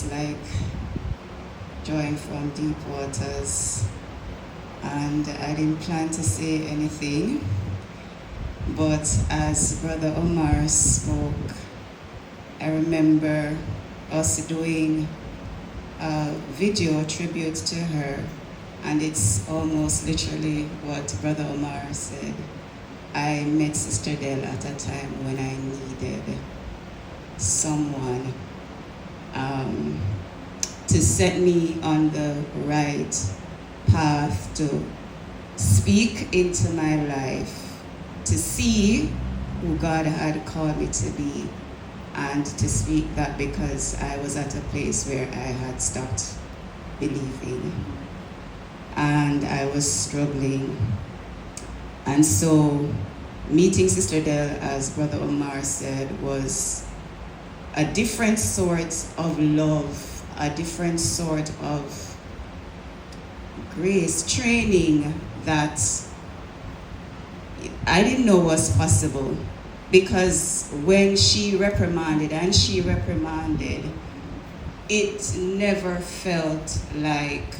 was like drawing from deep waters, and I didn't plan to say anything, but as Brother Omar spoke, I remember us doing a video tribute to her, and it's almost literally what Brother Omar said. I met Sister Del at a time when I needed someone to set me on the right path, to speak into my life, to see who God had called me to be, and to speak that because I was at a place where I had stopped believing and I was struggling. And so meeting Sister Del, as Brother Omar said, was a different sort of love, a different sort of grace, training that I didn't know was possible. Because when she reprimanded, it never felt like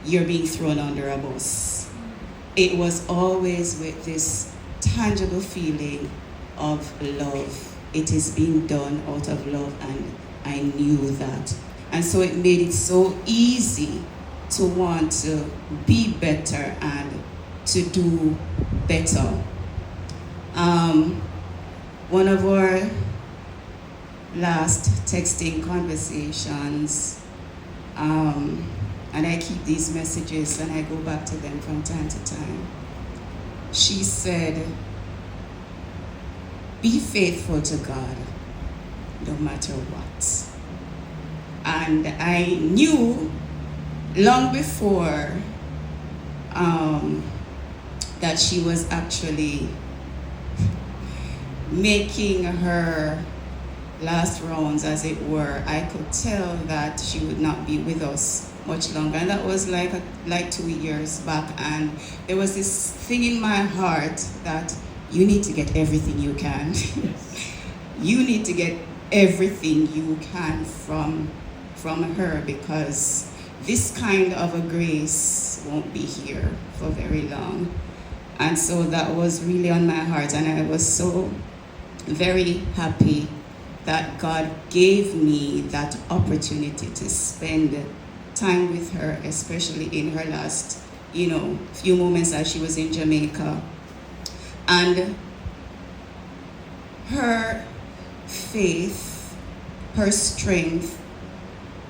you're being thrown under a bus. It was always with this tangible feeling of love. It is being done out of love, and I knew that. And so it made it so easy to want to be better and to do better. One of our last texting conversations, and I keep these messages and I go back to them from time to time. She said, be faithful to God no matter what. And I knew long before that she was actually making her last rounds, as it were. I could tell that she would not be with us much longer, and that was like 2 years back. And there was this thing in my heart that you need to get everything you can. You need to get everything you can from her, because this kind of a grace won't be here for very long. And so that was really on my heart, and I was so very happy that God gave me that opportunity to spend time with her, especially in her last, few moments as she was in Jamaica. And her faith, her strength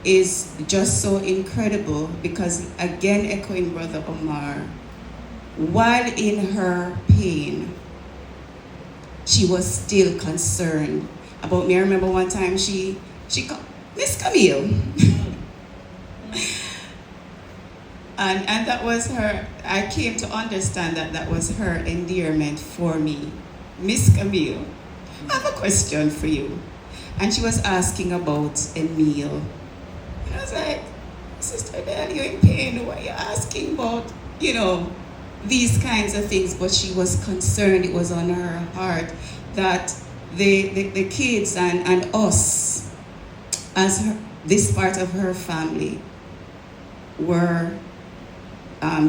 is just so incredible, because again, echoing Brother Omar, while in her pain, she was still concerned about me. I remember one time she called Miss Camele. and that was her, I came to understand that was her endearment for me. Miss Camele, I have a question for you. And she was asking about a meal. And I was like, Sister Del, you're in pain. Why are you asking about, these kinds of things? But she was concerned. It was on her heart that the kids and us, as this part of her family, were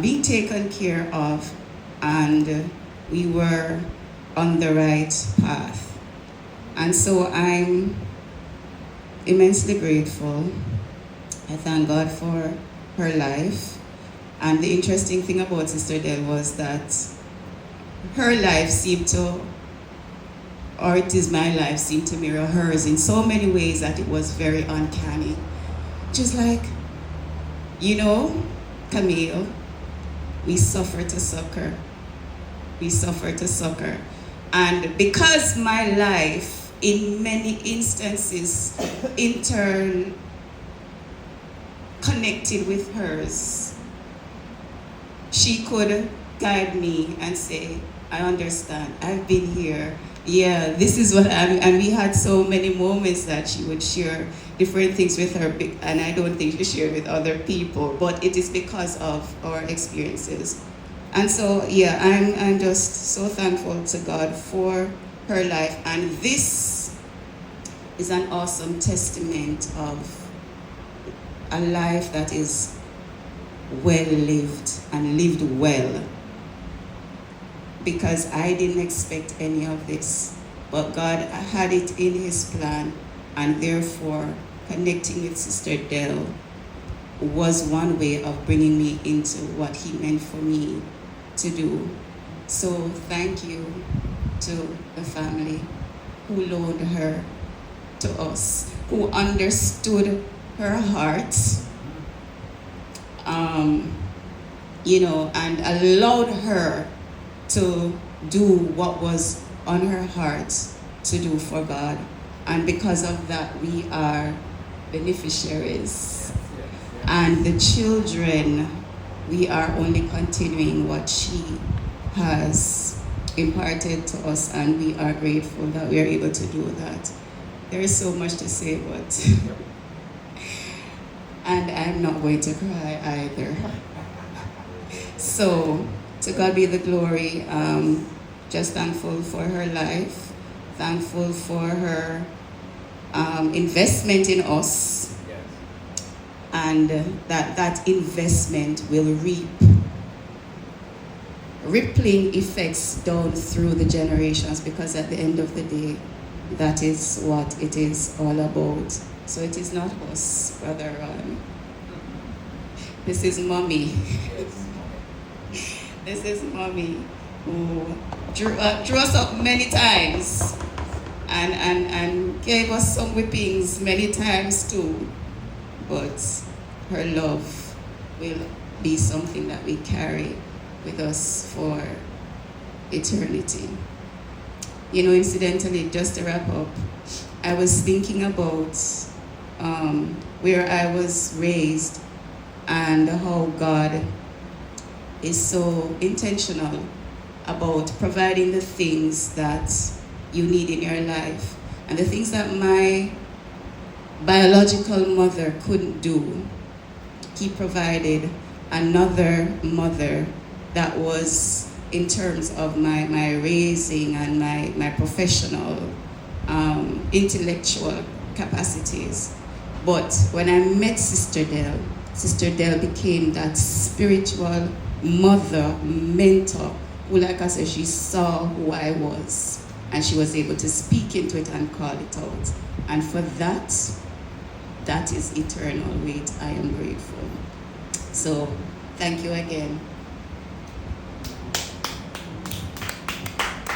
being taken care of, and we were on the right path. And so I'm immensely grateful. I thank God for her life. And the interesting thing about Sister Del was that her life seemed to, or it is my life, seemed to mirror hers in so many ways that it was very uncanny. Just like, Camele, we suffer to succor. We suffer to succor. And because my life, in many instances, connected with hers, she could guide me and say, I understand, I've been here. Yeah, this is what and we had so many moments that she would share different things with her, and I don't think she shared with other people, but it is because of our experiences. And so, yeah, I'm just so thankful to God for her life, and this is an awesome testament of a life that is well lived and lived well, because I didn't expect any of this, but God had it in his plan, and therefore connecting with Sister Del was one way of bringing me into what he meant for me to do. So thank you to the family who loaned her to us, who understood her heart, and allowed her to do what was on her heart to do for God. And because of that, we are beneficiaries. And the children, we are only continuing what she has imparted to us, and we are grateful that we are able to do that. There is so much to say, but and I'm not going to cry either. So, to God be the glory. Just thankful for her life, thankful for her investment in us, and that investment will reap rippling effects down through the generations, because at the end of the day, that is what it is all about. So it is not us, Brother Ron. This is Mommy. This is Mommy, who drew us up many times and gave us some whippings many times too. But her love will be something that we carry with us for eternity. Incidentally, just to wrap up, I was thinking about where I was raised and how God is so intentional about providing the things that you need in your life. And the things that my biological mother couldn't do, he provided another mother that was, in terms of my raising and my professional, intellectual capacities. But when I met Sister Del became that spiritual mother, mentor, who, like I said, she saw who I was, and she was able to speak into it and call it out. And for that is eternal weight. I am grateful. So, thank you again.